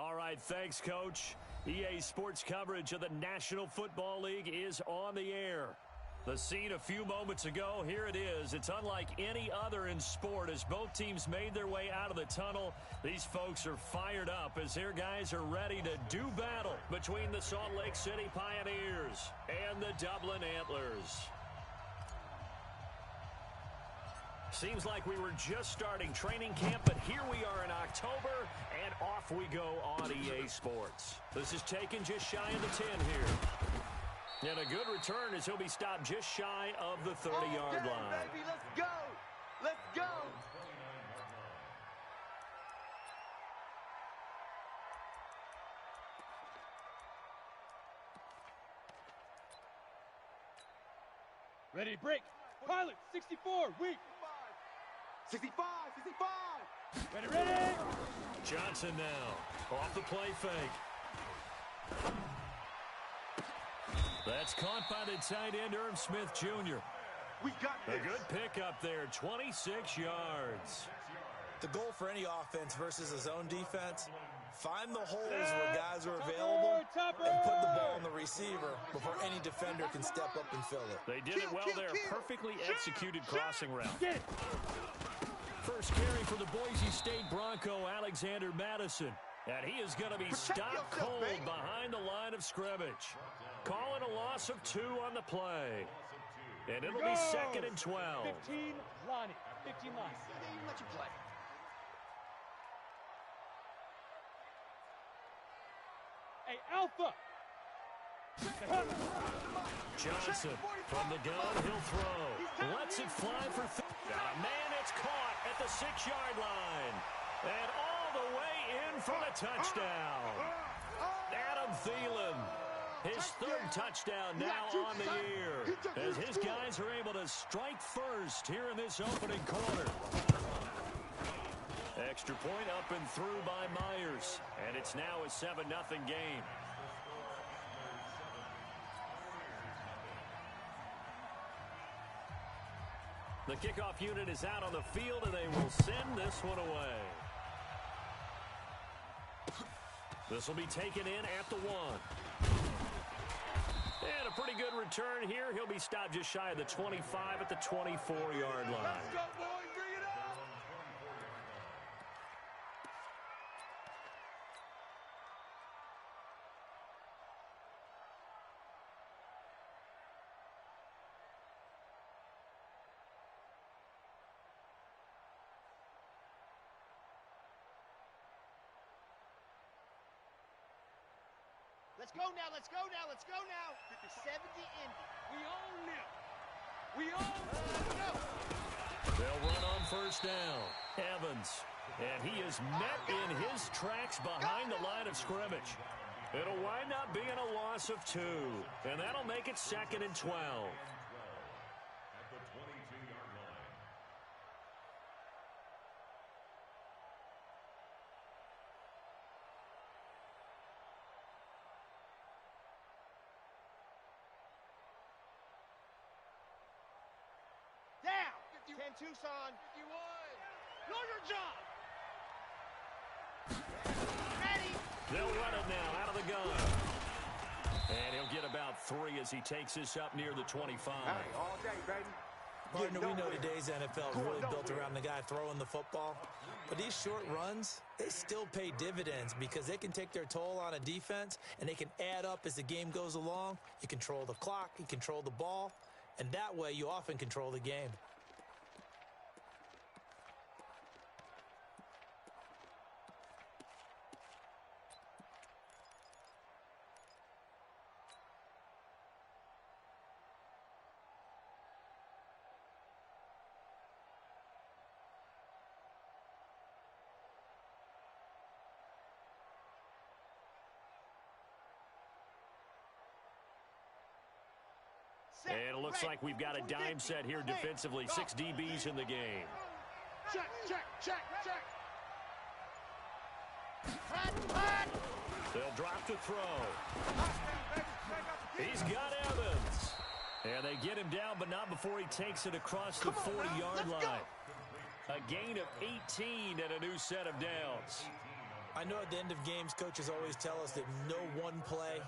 All right, thanks, Coach. EA Sports coverage of the National Football League is on the air. The scene a few moments ago, here it is. It's unlike any other in sport as both teams made their way out of the tunnel. These folks are fired up as their guys are ready to do battle between the Salt Lake City Pioneers and the Dublin Antlers. Seems like we were just starting training camp, but here we are in October, and off we go on EA Sports. This is taken just shy of the 10 here. And a good return as he'll be stopped just shy of the 30-yard line. Baby, let's go! Let's go! Ready to break. Pilot, 64, weak. 65, 65! Ready! Johnson now, off the play fake. That's caught by the tight end, Irv Smith Jr. We got this. A good pickup there, 26 yards. The goal for any offense versus a zone defense, find the holes where guys are available and put the ball on the receiver before any defender can step up and fill it. They did it well there, perfectly executed crossing route. First carry for the Boise State Bronco, Alexander Madison. And he is going to be stopped cold behind the line of scrimmage. Calling a loss of 2 on the play. And it'll be 2nd and 12. 15, Lonnie. 15 Lonnie. They even let you play. Hey, Alpha! Johnson from the gun, he'll throw. Lets it fly for got a man, it's caught at the 6-yard line. And all the way in for the touchdown. Adam Thielen, his 3rd touchdown now on the year. As his guys are able to strike first here in this opening quarter. Extra point up and through by Myers. And it's now a 7-0 game. The kickoff unit is out on the field, and they will send this one away. This will be taken in at the 1. And a pretty good return here. He'll be stopped just shy of the 25 at the 24-yard line. Let's go, boys. Bring it up. Let's go now, let's go now, let's go now. 70 Indy. We own them. We own them. They'll run on first down. Evans. And he is met in his tracks behind the line of scrimmage. It'll wind up being a loss of 2. And that'll make it 2nd and 12. Down. 10 Tucson. 51. Know your job. Ready. They'll run it now out of the gun. And he'll get about 3 as he takes this up near the 25. Hey, all day, baby. Partner, we know today's NFL is really built around the guy throwing the football. But these short runs, they still pay dividends because they can take their toll on a defense, and they can add up as the game goes along. You control the clock, you control the ball, and that way you often control the game. And it looks like we've got a dime set here defensively. 6 DBs in the game. Check, check, check, check. They'll drop to throw. He's got Evans. And they get him down, but not before he takes it across the 40-yard line. A gain of 18 and a new set of downs. I know at the end of games, coaches always tell us that no one play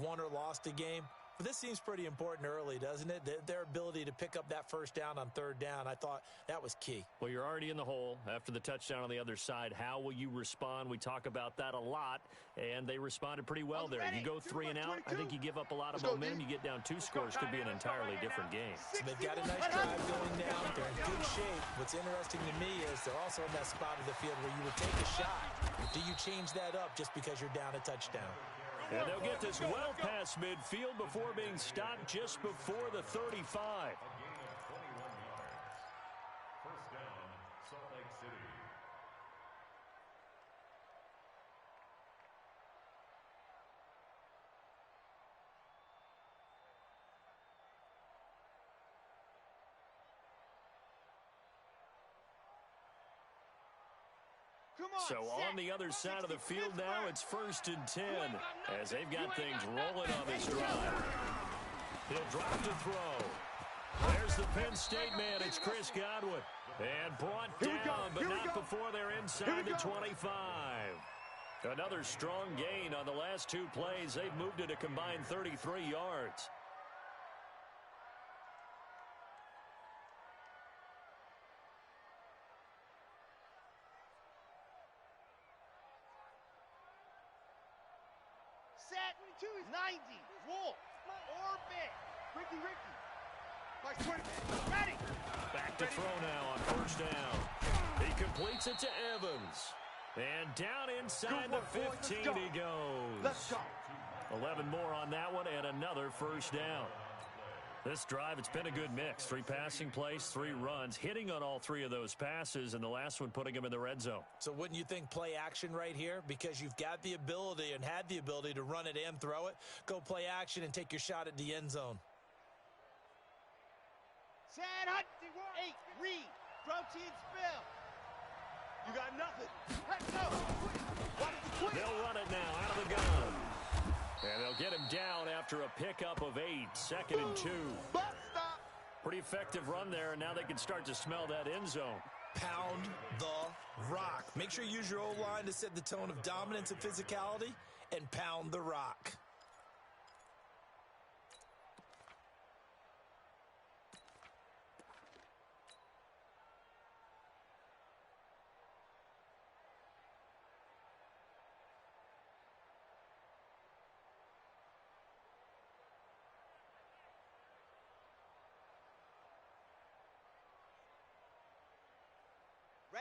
won or lost a game. But this seems pretty important early, doesn't it? Their ability to pick up that first down on third down, I thought that was key. Well, you're already in the hole after the touchdown on the other side. How will you respond? We talk about that a lot, and they responded pretty well there. You go 3 and out, I think you give up a lot of momentum. You get down 2 scores, could be an entirely different game. They've got a nice drive going down. They're in good shape. What's interesting to me is they're also in that spot of the field where you would take a shot. Do you change that up just because you're down a touchdown? And they'll get this well past midfield before being stopped just before the 35. So on the other side of the field now, it's 1st and 10 as they've got things rolling on this drive. He'll drop to throw. There's the Penn State man. It's Chris Godwin. And brought down, but not before they're inside the 25. Another strong gain on the last 2 plays. They've moved it a combined 33 yards. Set. 90. Wolf. Orbit. Ricky. Like 20. Ready. Back to throw now on 1st down. He completes it to Evans. And down inside the 15 he goes. Let's go. 11 more on that one and another 1st down. This drive, it's been a good mix. 3 passing plays, 3 runs, hitting on all 3 of those passes, and the last one putting him in the red zone. So wouldn't you think play action right here? Because you've got the ability and had the ability to run it and throw it. Go play action and take your shot at the end zone. Set. Hut. 8. Reed. Protein spill. You got nothing. Let's go. They'll run it now out of the gun. And they'll get him down after a pickup of 8, 2nd and 2. Pretty effective run there, and now they can start to smell that end zone. Pound the rock. Make sure you use your O-line to set the tone of dominance and physicality, and pound the rock.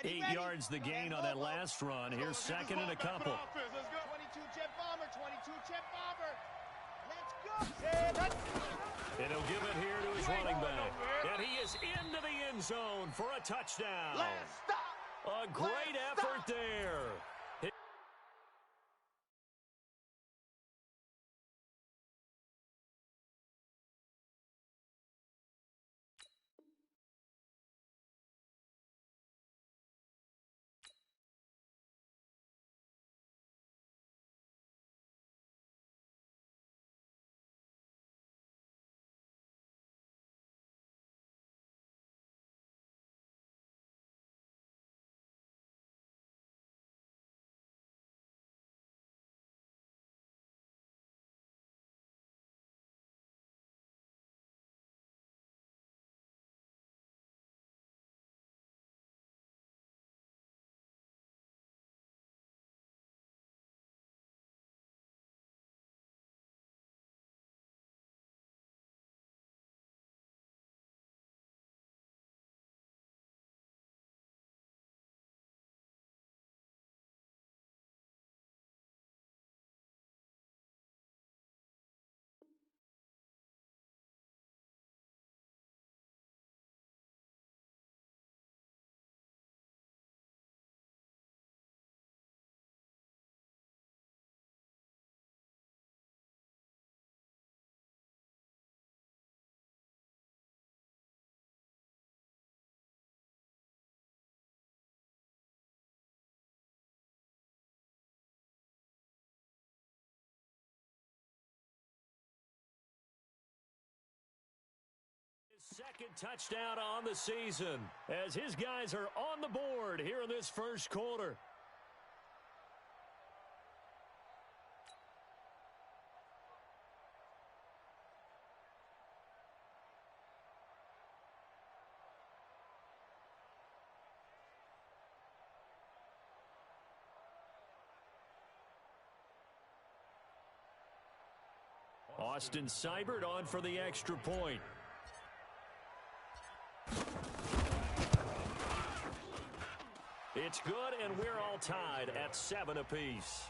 Ready. 8 yards the gain on that last run. Here's 2nd and a couple. 22 jet bomber. 22 jet bomber. Let's go. And he'll give it here to his running back. And he is into the end zone for a touchdown. A great effort there. Second touchdown on the season as his guys are on the board here in this first quarter. Austin Seibert on for the extra point. It's good, and we're all tied at 7 apiece.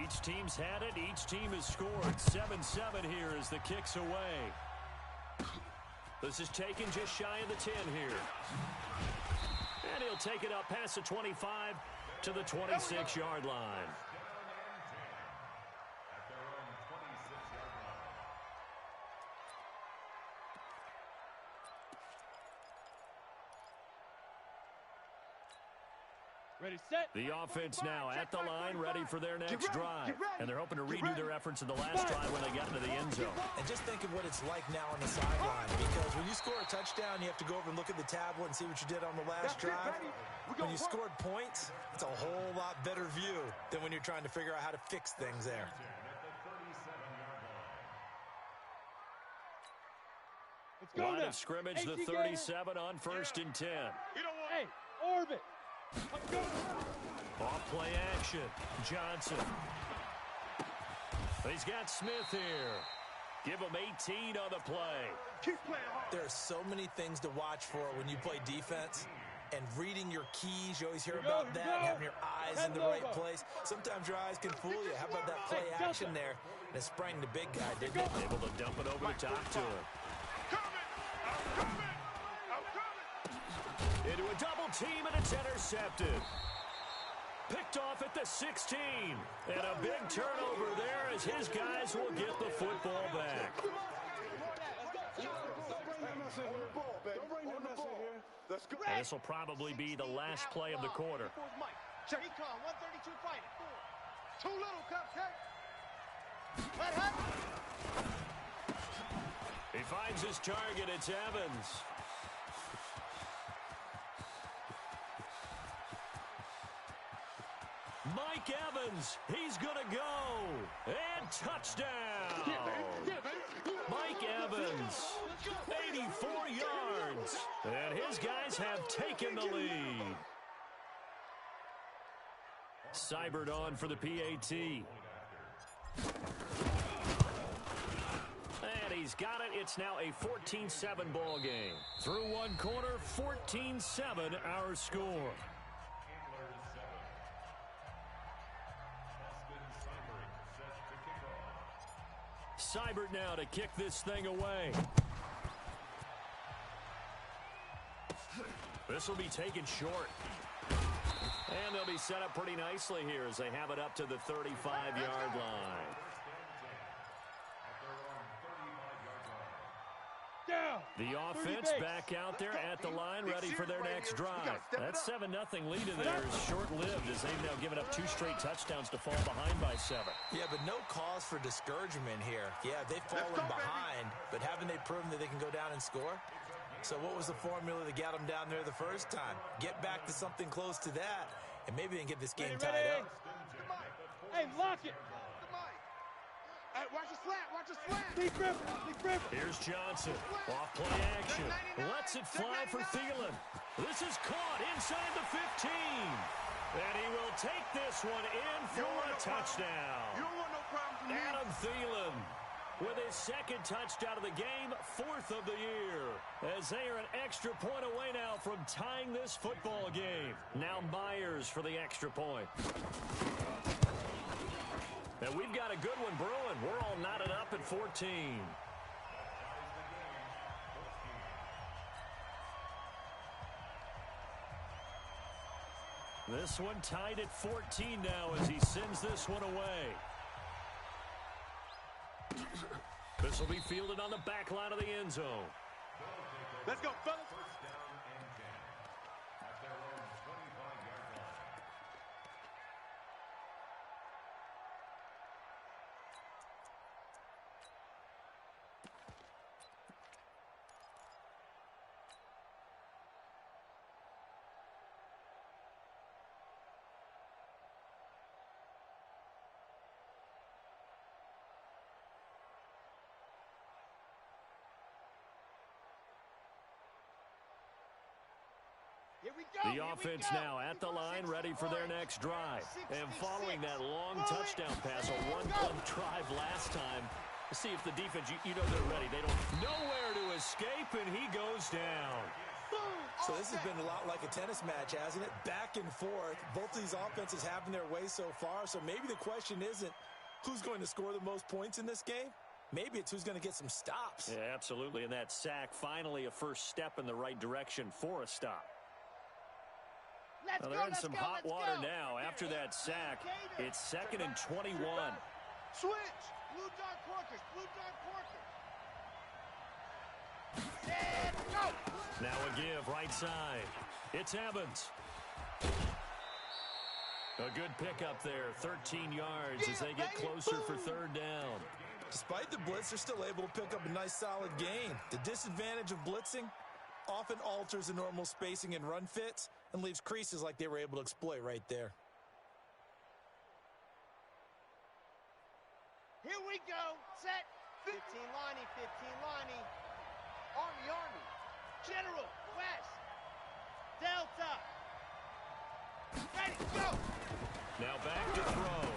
Each team's had it. Each team has scored. 7-7 here as the kick's away. This is taken just shy of the 10 here. And he'll take it up past the 25 to the 26-yard line. Ready, set. The offense now at the line, ready for their next drive. And they're hoping to redo their efforts in the last drive when they got into the end zone. And just think of what it's like now on the sideline, because when you score a touchdown, you have to go over and look at the tablet and see what you did on the last drive. When you scored points, it's a whole lot better view than when you're trying to figure out how to fix things there. Let's go Line now. of scrimmage, the 37 on 1st and 10. Hey, orbit. Let's go. Off play action. Johnson. He's got Smith here. Give him 18 on the play. Keep playing hard. There are so many things to watch for when you play defense. And reading your keys, you always hear about that, having your eyes in the right place. Sometimes your eyes can fool you. How about that play action there? And it sprang the big guy, didn't it? Able to dump it over the top to him. Into a double team, and it's intercepted. Picked off at the 16. And a big turnover there as his guys will get the football back. And this will probably be the last play of the quarter. Recon, 132 fighting. Too little, Cupcake. Let happen. He finds his target. It's Evans. Mike Evans, he's going to go. And touchdown. Mike Evans, 84 yards. And his guys have taken the lead. Seibert on for the PAT. And he's got it. It's now a 14-7 ball game. Through one quarter, 14-7 our score. Seibert now to kick this thing away. This will be taken short. And they'll be set up pretty nicely here as they have it up to the 35-yard line. Down. The offense back out there at the line, ready for their next drive. That 7-0 lead in there is short-lived as they've now given up 2 straight touchdowns to fall behind by 7. Yeah, but no cause for discouragement here. Yeah, they've fallen behind, but haven't they proven that they can go down and score? So what was the formula that got them down there the first time? Get back to something close to that, and maybe they can get this game tied up. Hey, lock it. Hey, watch the slant. Watch the slant. Big river. Here's Johnson. Off play action. Lets it fly for Thielen. This is caught inside the 15. And he will take this one in for a touchdown. You don't want no problems with me. Adam Thielen with his second touchdown of the game, 4th of the year. As they are an extra point away now from tying this football game. Now Myers for the extra point. And we've got a good one brewing. We're all knotted up at 14. This one tied at 14 now as he sends this one away. This will be fielded on the back line of the end zone. Let's go, fellas. The offense now at the line, ready for their next drive. And following that long touchdown pass, a one-play drive last time, see if the defense, you know they're ready. They don't know where to escape, and he goes down. So this has been a lot like a tennis match, hasn't it? Back and forth. Both of these offenses having their way so far. So maybe the question isn't who's going to score the most points in this game. Maybe it's who's going to get some stops. Yeah, absolutely. And that sack, finally a first step in the right direction for a stop. Well, they're in some hot water now. After that sack, it's 2nd and 21. Switch. Blue dog corkers. Blue dog corkers. And go. Now a give right side. It's Evans. A good pickup there. 13 yards as they get closer for 3rd down. Despite the blitz, they're still able to pick up a nice solid gain. The disadvantage of blitzing often alters the normal spacing and run fits and leaves creases like they were able to exploit right there. Here we go. Set. 15 Lonnie. 15 Lonnie. Army. General. West. Delta. Ready. Go. Now back to throw.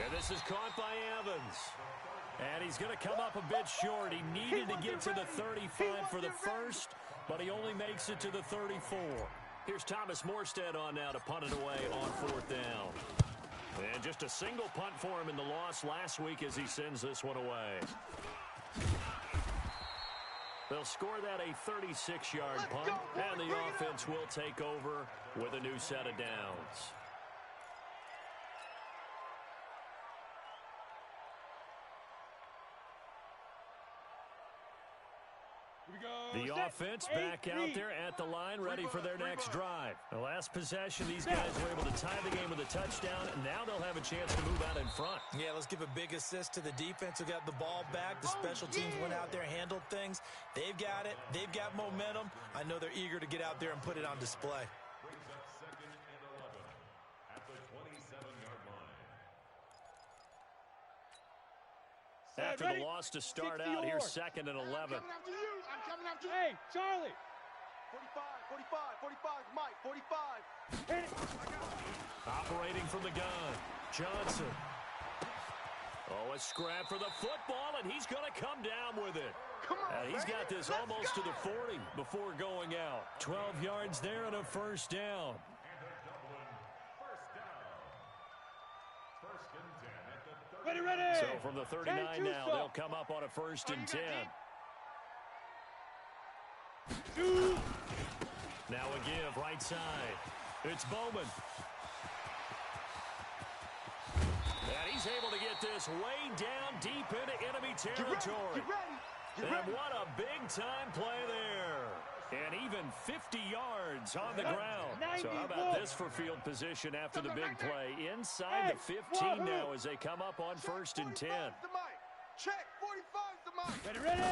And this is caught by Evans. And he's going to come up a bit short. He needed to get to the 35 for the first, but he only makes it to the 34. Here's Thomas Morstead on now to punt it away on 4th down. And just a single punt for him in the loss last week as he sends this one away. They'll score that a 36-yard punt, and the offense will take over with a new set of downs. The offense back out there at the line, ready for their next drive. The last possession, these guys were able to tie the game with a touchdown, and now they'll have a chance to move out in front. Yeah, let's give a big assist to the defense who got the ball back. The special teams went out there, handled things. They've got it. They've got momentum. I know they're eager to get out there and put it on display. After the loss to start out, here's 2nd and 11. I'm coming after you. I'm coming after you. Hey, Charlie. 45, Mike, 45. Operating from the gun, Johnson. Oh, a scrap for the football, and he's going to come down with it. Come on, He's got this almost to the 40 before going out. 12 yards there and a 1st down. Ready. So from the 39 now, they'll come up on a 1st and 10. Now a give right side. It's Bowman. And he's able to get this way down deep into enemy territory. Get ready. And what a big-time play there. And even 50 yards on the ground. So how about this for field position after the big play? Inside the 15 now as they come up on 1st and 10. Check, 45's the mic. Ready.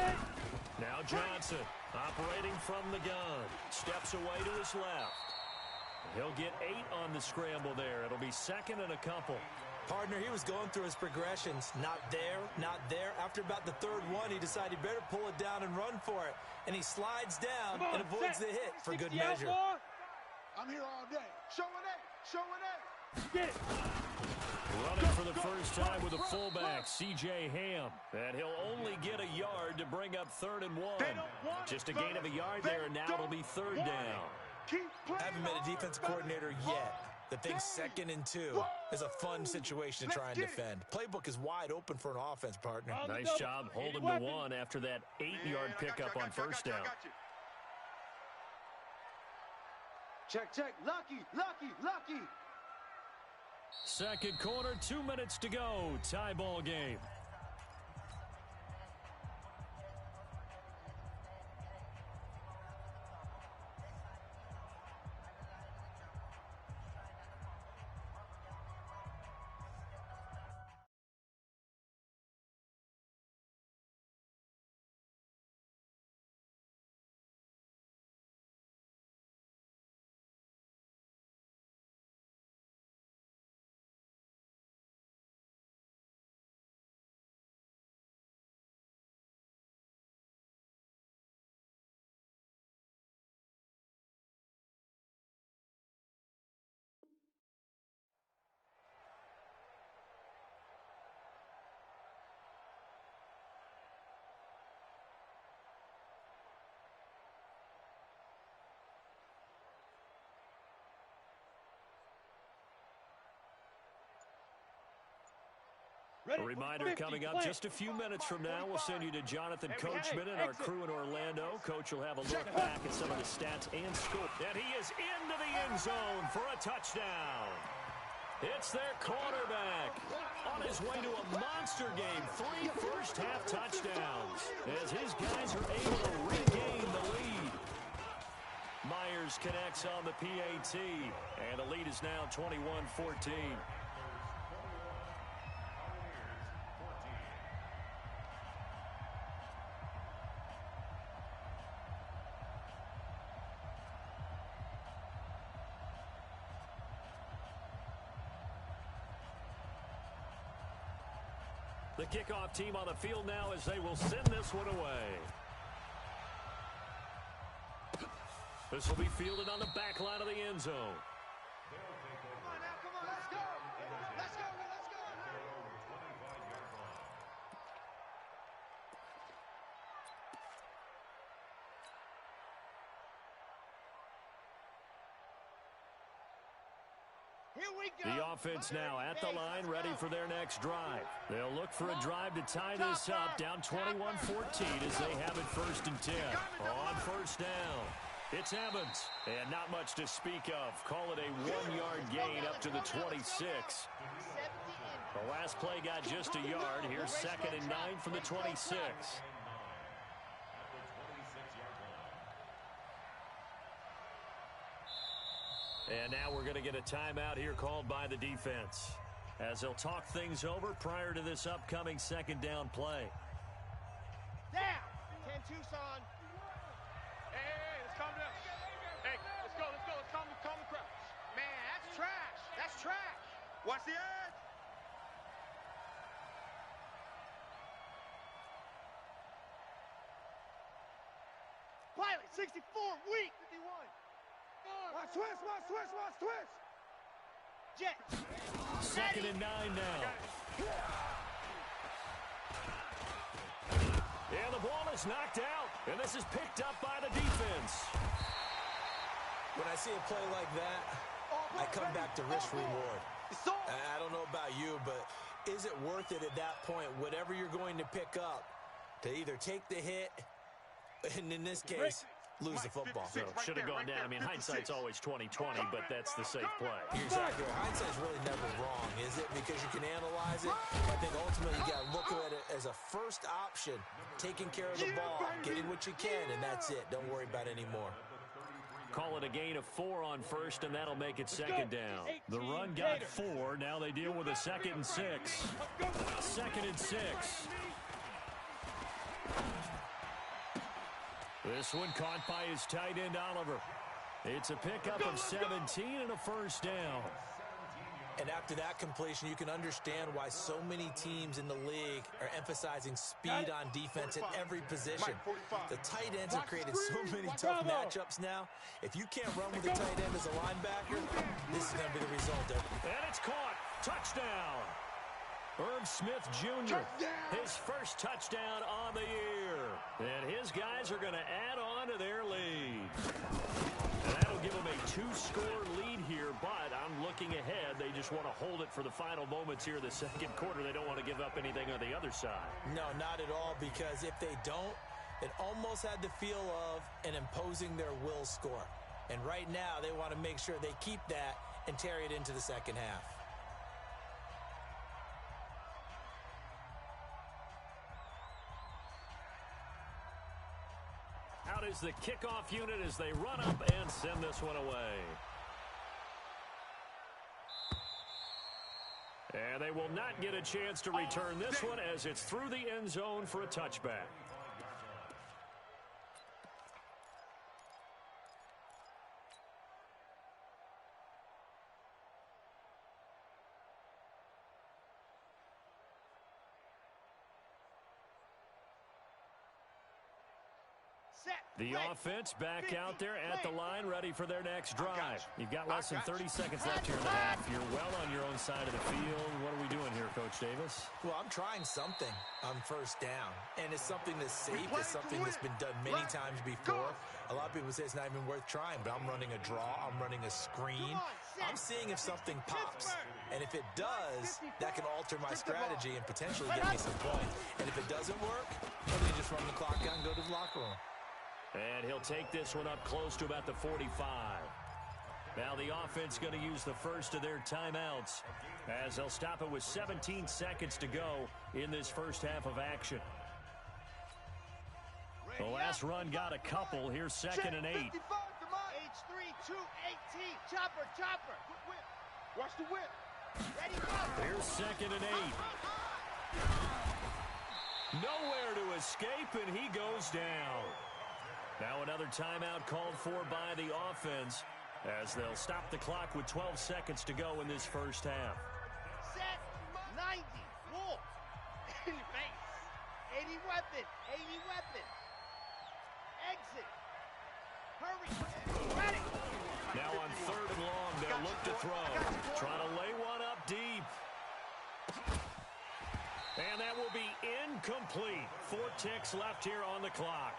Now Johnson operating from the gun. Steps away to his left. He'll get 8 on the scramble there. It'll be 2nd and a couple. Partner, he was going through his progressions. Not there. After about the 3rd one, he decided he better pull it down and run for it. And he slides down and avoids the hit for good measure. I'm here all day. Show an A. Get it. Running for the first time with a fullback, C.J. Ham. And he'll only get a yard to bring up 3rd and 1. Just a gain of a yard there, and now it'll be 3rd down. I haven't met a defense coordinator yet that thinks 2nd and 2 is a fun situation to try and defend. Playbook is wide open for an offense, partner. Nice job holding the 1 after that 8-yard pickup on 1st down. Check. Lucky. 2nd quarter, 2 minutes to go. Tie ball game. A reminder coming up just a few minutes from now, we'll send you to Jonathan Coachman and our crew in Orlando. Coach will have a look back at some of the stats and score. And he is into the end zone for a touchdown. It's their quarterback on his way to a monster game. 3 first-half touchdowns as his guys are able to regain the lead. Myers connects on the PAT, and the lead is now 21-14. The kickoff team on the field now as they will send this one away. This will be fielded on the back line of the end zone. Come on now, come on, let's go. Let's go, let's go. Here we go. The offense now at the line, ready for their next drive. They'll look for a drive to tie this up, down 21-14 as they have it 1st and 10. On first down, it's Evans, and not much to speak of. Call it a 1-yard gain up to the 26. The last play got just a yard. Here's 2nd and 9 from the 26. And now we're going to get a timeout here called by the defense as they'll talk things over prior to this upcoming 2nd down play. Down. 10 Tucson. Hey, let's calm down. Hey, let's go. Let's calm the crowd. Man, that's trash. That's trash. Watch the edge. Pilot 64, weak. 51. Watch twist. Jet. 2nd and 9 now. And the ball is knocked out, and this is picked up by the defense. When I see a play like that, I come back to risk reward. I don't know about you, but is it worth it at that point, whatever you're going to pick up, to either take the hit, and in this case, lose the football? So should have gone down. I mean, hindsight's always 20/20, but that's the safe play. You're exactly right. Hindsight's really never wrong, is it? Because you can analyze it. I think ultimately you got to look at it as a first option, taking care of the ball, getting what you can, and that's it. Don't worry about it anymore. Call it a gain of 4 on first, and that'll make it 2nd down. The run got 4. Now they deal with a 2nd and 6. 2nd and 6. This one caught by his tight end, Oliver. It's a pickup of 17 and a first down. And after that completion, you can understand why so many teams in the league are emphasizing speed on defense at every position. The tight ends have created so many tough matchups now. If you can't run with a tight end as a linebacker, this is going to be the result. And it's caught. Touchdown. Irv Smith Jr., his first touchdown on the year. And his guys are going to add on to their lead. And that'll give them a 2-score lead here, but I'm looking ahead. They just want to hold it for the final moments here in the 2nd quarter. They don't want to give up anything on the other side. No, not at all, because if they don't, it almost had the feel of an imposing their will score. And right now, they want to make sure they keep that and carry it into the 2nd half. Out is the kickoff unit as they run up and send this one away. And they will not get a chance to return this one as it's through the end zone for a touchback. The offense back out there at the line, ready for their next drive. You've got less than 30 seconds left here in the half. You're well on your own side of the field. What are we doing here, Coach Davis? Well, I'm trying something on first down, and it's something that's safe. It's something that's been done many times before. A lot of people say it's not even worth trying, but I'm running a draw. I'm running a screen. I'm seeing if something pops, and if it does, that can alter my strategy and potentially get me some points. And if it doesn't work, then we just run the clock out and go to the locker room. And he'll take this one up close to about the 45. Now the offense going to use the first of their timeouts as they'll stop it with 17 seconds to go in this first half of action. The last run got a couple. Here's 2nd and 8. H3, 2, 18. Chopper, chopper. Watch the whip. Ready, go. Here's 2nd and 8. Nowhere to escape, and he goes down. Now another timeout called for by the offense as they'll stop the clock with 12 seconds to go in this first half. Set, 90, wolf. In your face. 80 weapon, 80 weapon. Exit. Hurry. Ready. Now on 3rd and long, they'll look to throw. Trying to lay one up deep. And that will be incomplete. 4 ticks left here on the clock.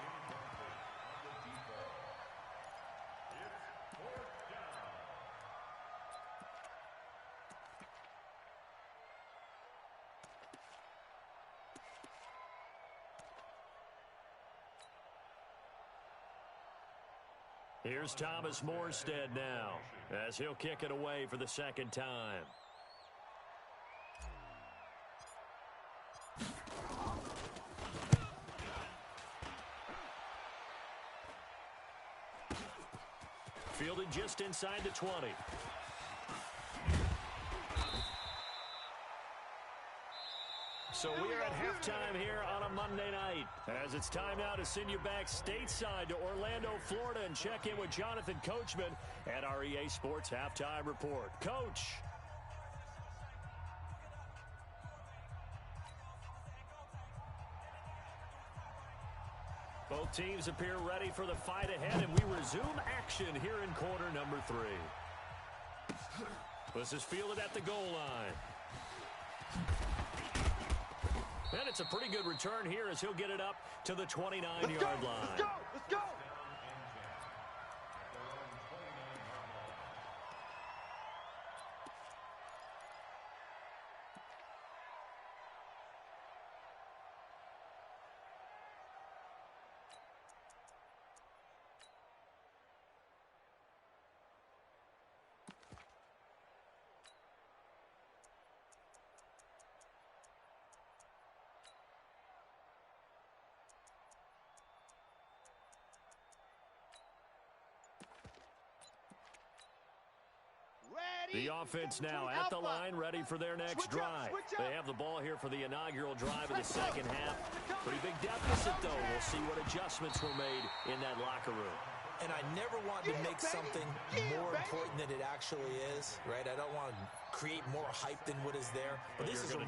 Here's Thomas Morstead now as he'll kick it away for the 2nd time. Fielded just inside the 20. So we are at halftime here on a Monday night as it's time now to send you back stateside to Orlando, Florida, and check in with Jonathan Coachman at our EA Sports Halftime Report. Coach. Both teams appear ready for the fight ahead, and we resume action here in quarter number 3. This is fielded at the goal line. And it's a pretty good return here as he'll get it up to the 29-yard line. Let's go! Let's go! The offense now at the line, ready for their next drive. They have the ball here for the inaugural drive of the 2nd half. Pretty big deficit, though. We'll see what adjustments were made in that locker room. And I never want to make something more important than it actually is, right? I don't want to create more hype than what is there. But this is I'm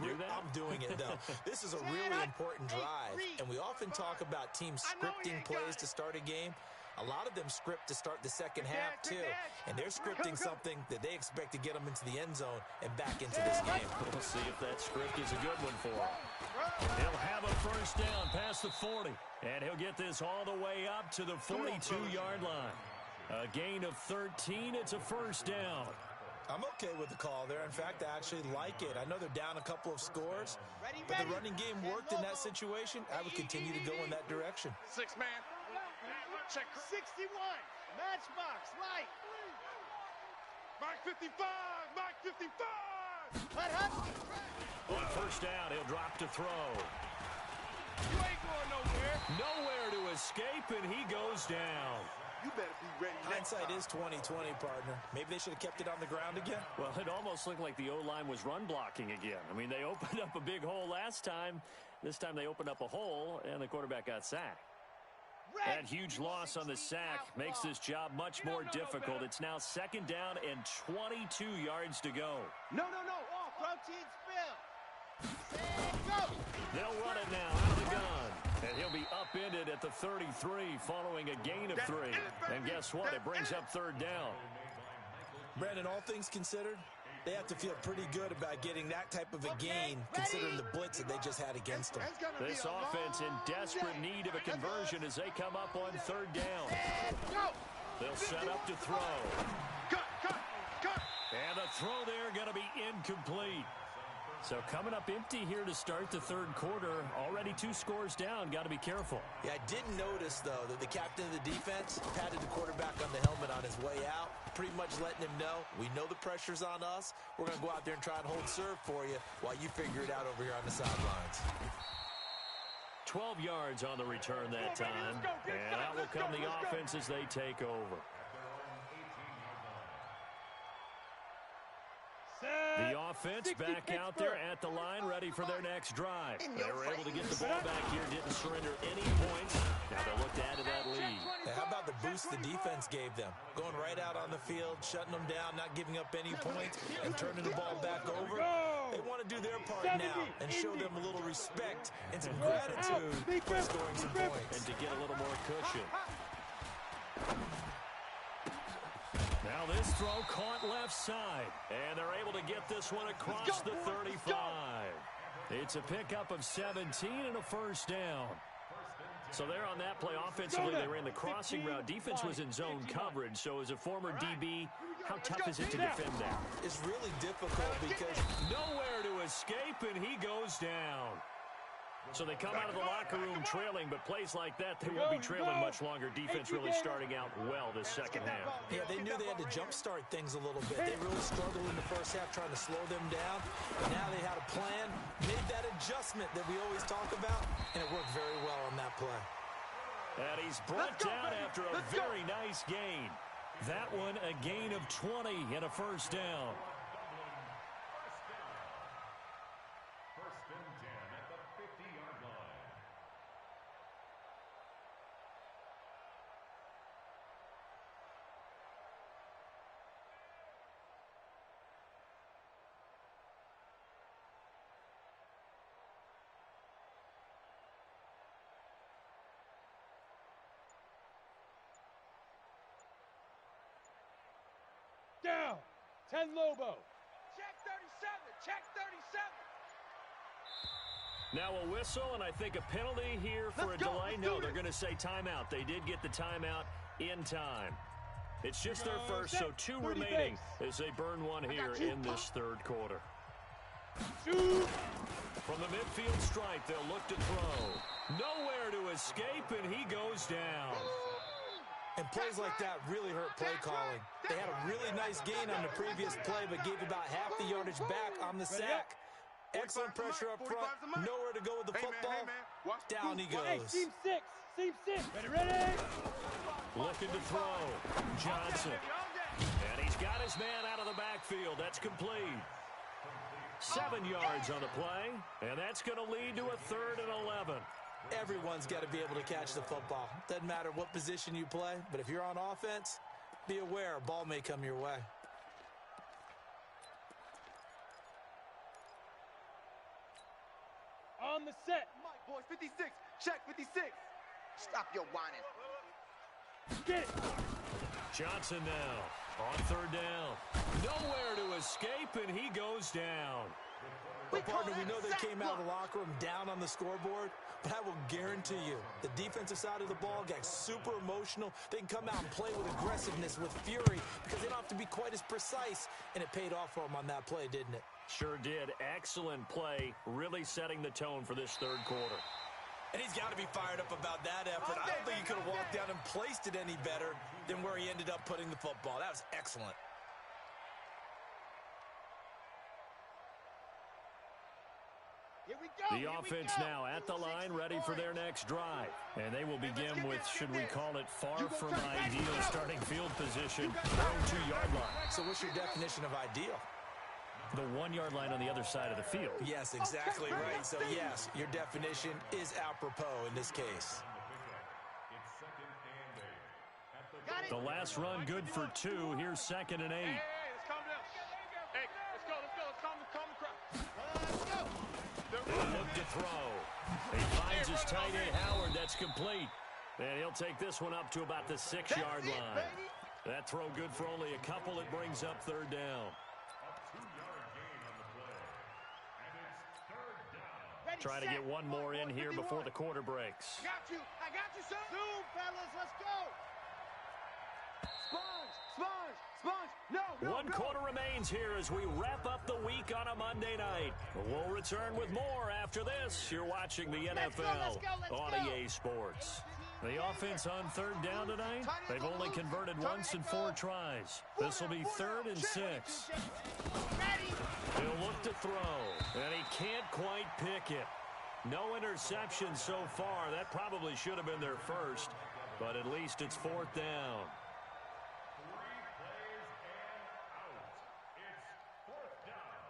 doing it, though. This is a really important drive. And we often talk about teams scripting plays to start a game. A lot of them script to start the 2nd half, too. And they're scripting something that they expect to get them into the end zone and back into this game. We'll see if that script is a good one for him. He'll have a first down past the 40. And he'll get this all the way up to the 42-yard line. A gain of 13. It's a first down. I'm okay with the call there. In fact, I actually like it. I know they're down a couple of scores, but the running game worked in that situation. I would continue to go in that direction. 6-man. Check. 61. Matchbox. Light. Mike 55. Mike 55. Hut, hut. On first down, he'll drop to throw. You ain't going nowhere. Nowhere to escape, and he goes down. You better be ready. Hindsight is 20/20, partner. Maybe they should have kept it on the ground again. Well, it almost looked like the O-line was run blocking again. I mean, they opened up a big hole last time. This time they opened up a hole, and the quarterback got sacked. That huge loss on the sack makes this job much more difficult. It's now 2nd down and 22 yards to go. No. Off. Protein spill. And go. They'll run it now out of the gun. And he'll be upended at the 33 following a gain of 3. And guess what? It brings up third down. Brandon, all things considered, they have to feel pretty good about getting that type of a gain considering the blitz that they just had against them. This offense in desperate need of a conversion as they come up on third down. They'll set up to throw. And the throw there going to be incomplete. So coming up empty here to start the third quarter. Already 2 scores down. Got to be careful. Yeah, I did notice, though, that the captain of the defense patted the quarterback on the helmet on his way out, pretty much letting him know, we know the pressure's on us. We're going to go out there and try and hold serve for you while you figure it out over here on the sidelines. 12 yards on the return that time. And out will come the offense as they take over. The offense back out there at the line, ready for their next drive. They were able to get the ball back here, didn't surrender any points. Now they'll look to add to that lead. How about the boost the defense gave them? Going right out on the field, shutting them down, not giving up any points, and turning the ball back over. They want to do their part now and show them a little respect and some gratitude for scoring some points. And to get a little more cushion. Now this throw caught left side. And they're able to get this one across the 35. It's a pickup of 17 and a first down. So there on that play, offensively, they ran the crossing route. Defense was in zone coverage. So as a former DB, how tough is it to defend that? It's really difficult because nowhere to escape, and he goes down. So they come out of the locker room trailing, but plays like that, they won't be trailing much longer. Defense really starting out well this second half. Yeah, they knew they had to jumpstart things a little bit. They really struggled in the first half trying to slow them down. But now they had a plan, made that adjustment that we always talk about, and it worked very well on that play. And he's brought down after a very nice gain. That one a gain of 20 and a first down. Down. 10 Lobo. Check 37. Check 37. Now a whistle, and I think a penalty here for a delay. No, they're going to say timeout. They did get the timeout in time. It's just their first, so 2 remaining as they burn one here in this third quarter. From the midfield stripe, they'll look to throw. Nowhere to escape, and he goes down. And plays like that really hurt play calling. They had a really nice gain on the previous play, but gave about half the yardage back on the sack. Excellent pressure up front. Nowhere to go with the football. Down he Hey, goes. team 6. Team 6. Ready? Looking to throw. Johnson. And he's got his man out of the backfield. That's complete. 7 yards on the play. And that's going to lead to a 3rd and 11. Everyone's got to be able to catch the football. Doesn't matter what position you play, but if you're on offense, be aware a ball may come your way. On the set. Mike, boys, 56. Check 56. Stop your whining. Get it. Johnson now on 3rd down. Nowhere to escape, and he goes down. But partner, we know they came out of the locker room down on the scoreboard, but I will guarantee you, the defensive side of the ball got super emotional. They can come out and play with aggressiveness, with fury, because they don't have to be quite as precise, and it paid off for them on that play, didn't it? Sure did. Excellent play, really setting the tone for this third quarter. And he's got to be fired up about that effort. I don't think he could have walked down and placed it any better than where he ended up putting the football. That was excellent. Here we go. The offense now at the line, ready for their next drive. And they will begin with, should we call it, far from ideal starting field position, around 2-yard line. So what's your definition of ideal? The 1-yard line on the other side of the field. Yes, exactly right. So, yes, your definition is apropos in this case. The last run good for 2. Here's 2nd and 8. Hey, let's calm down. Hey, let's go. Let's calm the crowd. Look to throw. He finds his tight end, Howard. That's complete. And he'll take this one up to about the 6-yard line. That throw good for only a couple. It brings up third down. Try to get one more in here before the quarter breaks. I got you, sir. Zoom, fellas, let's go. Sponge. No. One quarter remains here as we wrap up the week on a Monday night. We'll return with more after this. You're watching the NFL on EA Sports. The offense on third down tonight, they've only converted once in 4 tries. This will be 3rd and 6. He'll look to throw, and he can't quite pick it. No interception so far. That probably should have been their first, but at least it's 4th down. 3 plays and out. It's 4th down.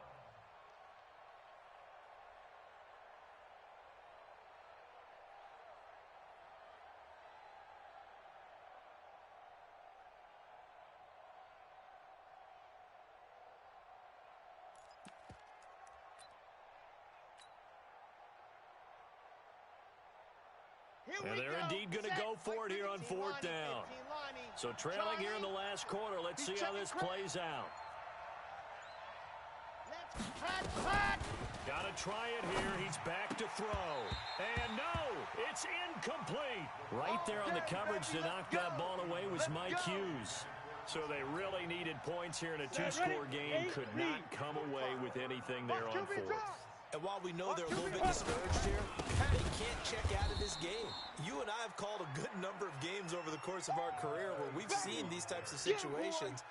And they're indeed going to go for it here on 4th down. So trailing here in the last quarter. Let's see how this plays out. Got to try it here. He's back to throw. And no, it's incomplete. Right there on the coverage to knock that ball away was Mike Hughes. So they really needed points here in a 2-score game. Could not come away with anything there on 4th. And while we know they're a little bit discouraged here, they can't check out of this game. You and I have called a good number of games over the course of our career where we've seen these types of situations.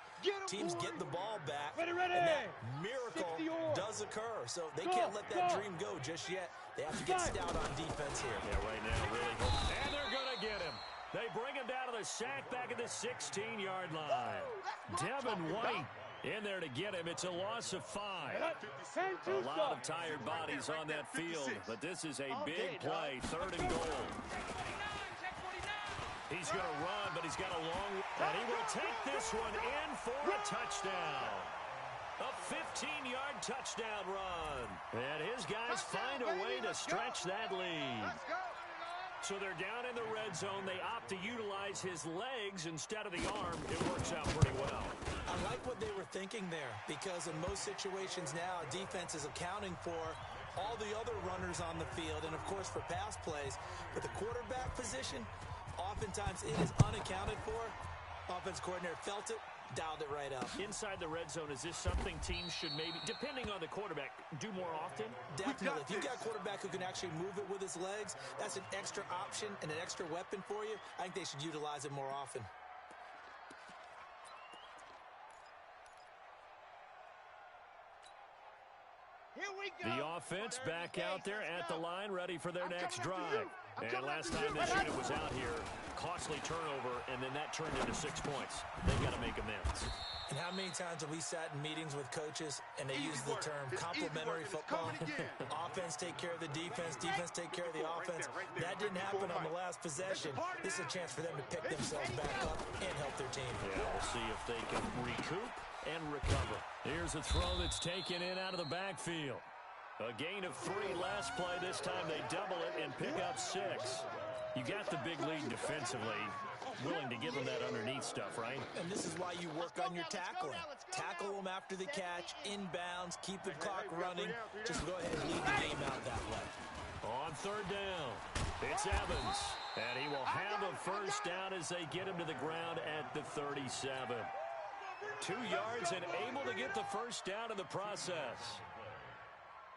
Teams get the ball back, and that miracle does occur. So they can't let that dream go just yet. They have to get stout on defense here. Yeah, right now, really. And they're going to get him. They bring him down to the sack back at the 16-yard line. Devin White in there to get him. It's a loss of 5. A lot of tired bodies on that field, but this is a big play. 3rd and goal. He's going to run, but he's got a long... And he will take this one in for a touchdown. A 15-yard touchdown run. And his guys find a way to stretch that lead. So they're down in the red zone. They opt to utilize his legs instead of the arm. It works out pretty well. I like what they were thinking there, because in most situations now, defense is accounting for all the other runners on the field and, of course, for pass plays. But the quarterback position, oftentimes it is unaccounted for. Offense coordinator felt it, dialed it right up. Inside the red zone, is this something teams should maybe, depending on the quarterback, do more often? Definitely. If you've got a quarterback who can actually move it with his legs, that's an extra option and an extra weapon for you. I think they should utilize it more often. Here we go. The offense back out there at the line, ready for their next drive. And last time this unit was out here, costly turnover, and then that turned into 6 points. They've got to make amends. And how many times have we sat in meetings with coaches and they use the term complementary football? Offense take care of the defense, defense take care of the offense. That didn't happen on the last possession. This is a chance for them to pick themselves back up and help their team. Yeah, we'll see if they can recoup and recover. Here's a throw that's taken in out of the backfield. A gain of 3 last play. This time they double it and pick up 6. You got the big lead defensively. Willing to give them that underneath stuff, right? And this is why you work on your tackling. Tackle them after the catch, inbounds, keep the clock running. Just go ahead and lead the game out that way. On 3rd down, it's Evans. And he will have a first down as they get him to the ground at the 37. 2 yards and able to get the first down in the process.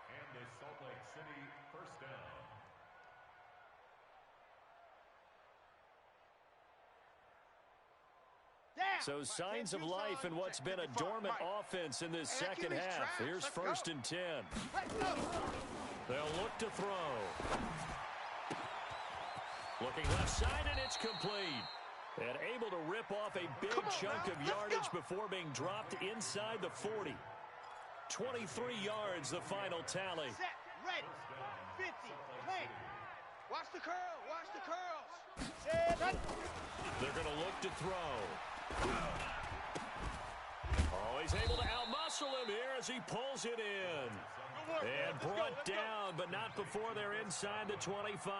And the Salt Lake City first down. So signs of life in what's been a dormant offense in this second half. Here's 1st and 10. They'll look to throw. Looking left side, and it's complete. And able to rip off a big chunk of yardage before being dropped inside the 40. 23 yards, the final tally. Set, ready, 50, play. Watch the curl, watch the curls. Set, they're going to look to throw. Oh, he's able to outmuscle him here as he pulls it in. And brought down, but not before they're inside the 25.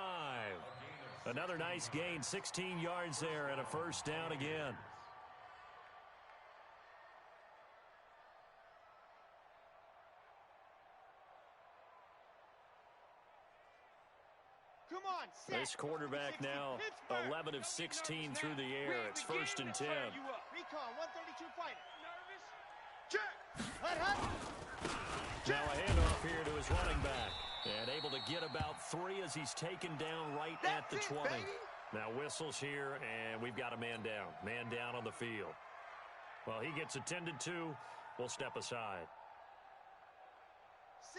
Another nice gain, 16 yards there and a first down again. Come on, set. This quarterback now 11 of 16 through the air. It's 1st and 10. Recon 132 fighter. Hut. Now a handoff here to his running back. And able to get about 3 as he's taken down right at the 20. Now whistles here, and we've got a man down. Man down on the field. Well, he gets attended to. We'll step aside.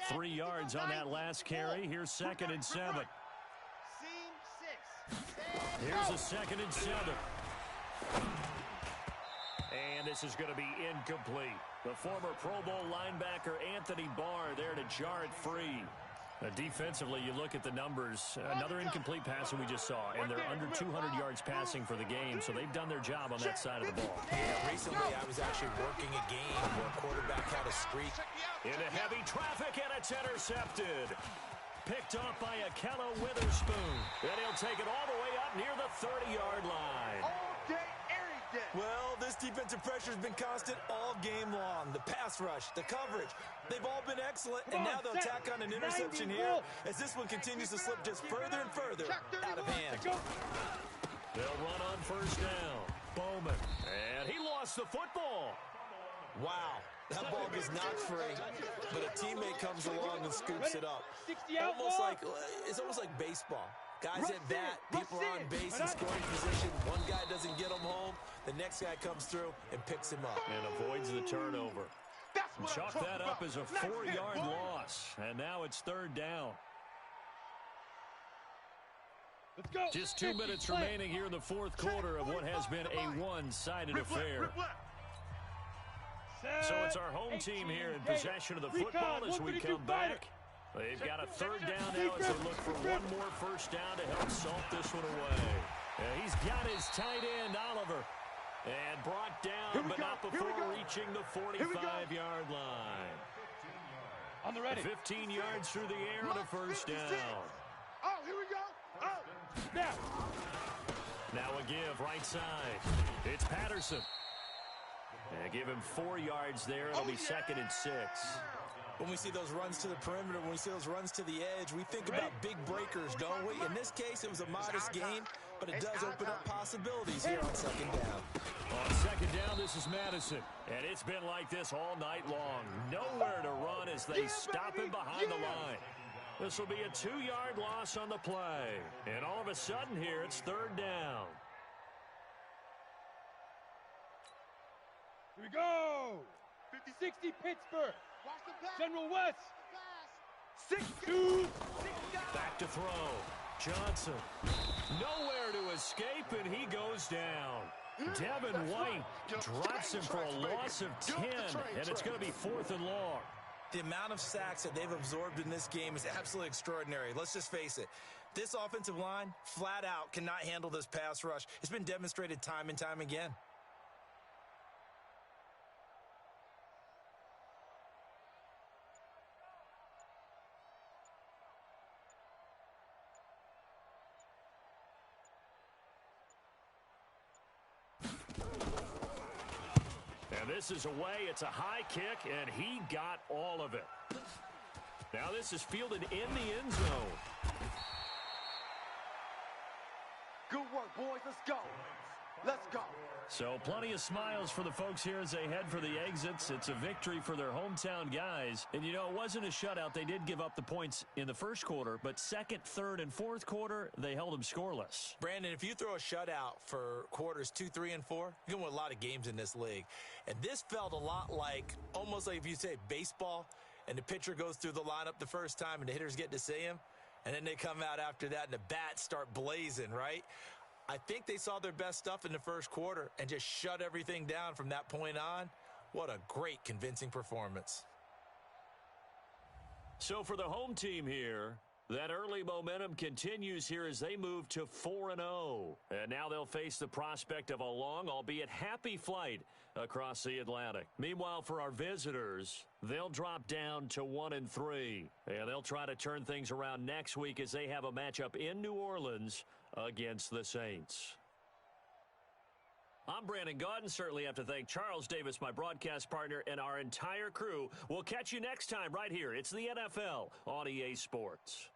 3 yards on that last carry. Here's 2nd and 7. Seam 6. Here's a 2nd and 7. And this is going to be incomplete. The former Pro Bowl linebacker Anthony Barr there to jar it free. Defensively, you look at the numbers. Another incomplete pass that we just saw, and they're under 200 yards passing for the game, so they've done their job on that side of the ball. Yeah, recently I was actually working a game where a quarterback had a streak. Into heavy traffic, and it's intercepted. Picked off by Akello Witherspoon. And he'll take it all the way up near the 30-yard line. All day, every day. Well, this defensive pressure has been constant all game long. The pass rush, the coverage, they've all been excellent, and now they'll tack on an interception here as this one continues to slip just further and further out of hand. They'll run on 1st down. Bowman, and he lost the football. Wow, that ball gets knocked free, but a teammate comes along and scoops it up. It's almost like baseball. Guys at bat, people are on base in scoring position. One guy doesn't get him home. The next guy comes through and picks him up. And avoids the turnover. Chalk that up as a 4-yard loss. And now it's 3rd down. Let's go. Just 2 minutes remaining here in the 4th quarter of what has been a one-sided affair. So it's our home team here in possession of the football as we come back. They've got a 3rd down now as they look for one more 1st down to help salt this one away. He's got his tight end, Oliver. And brought down, but not before reaching the 45-yard line. On the ready. 15 yards through the air and a 1st down. Oh, here we go. Oh. Snap. Now a give, right side. It's Patterson. And give him 4 yards there. It'll be 2nd and 6. When we see those runs to the perimeter, when we see those runs to the edge, we think about big breakers, don't we? In this case, it was a modest gain, but it does open up possibilities here on 2nd down. On 2nd down, this is Madison. And it's been like this all night long. Nowhere to run as they stop him behind the line. This will be a 2-yard loss on the play. And all of a sudden here, it's 3rd down. Here we go. 50-60 Pittsburgh. Watch the pass. General West. Pass. 6-2. Back to throw. Johnson. Nowhere to escape, and he goes down. Devin White drops him for a loss of 10, and it's going to be 4th and long. The amount of sacks that they've absorbed in this game is absolutely extraordinary. Let's just face it. This offensive line, flat out, cannot handle this pass rush. It's been demonstrated time and time again. This is away. It's a high kick, and he got all of it. Now this is fielded in the end zone. Good work, boys. Let's go. Let's go. So plenty of smiles for the folks here as they head for the exits. It's a victory for their hometown guys. And, you know, it wasn't a shutout. They did give up the points in the 1st quarter, but 2nd, 3rd, and 4th quarter, they held them scoreless. Brandon, if you throw a shutout for quarters 2, 3, and 4, you're going to win a lot of games in this league. And this felt a lot like, almost like if you say baseball, and the pitcher goes through the lineup the first time, and the hitters get to see him, and then they come out after that, and the bats start blazing, right? I think they saw their best stuff in the 1st quarter and just shut everything down from that point on. What a great, convincing performance. So for the home team here, That early momentum continues here as they move to 4-0. And now they'll face the prospect of a long, albeit happy flight across the Atlantic. Meanwhile, for our visitors, they'll drop down to 1-3. And they'll try to turn things around next week as they have a matchup in New Orleans against the Saints. I'm Brandon Gaudin. Certainly have to thank Charles Davis, my broadcast partner, and our entire crew. We'll catch you next time right here. It's the NFL on EA Sports.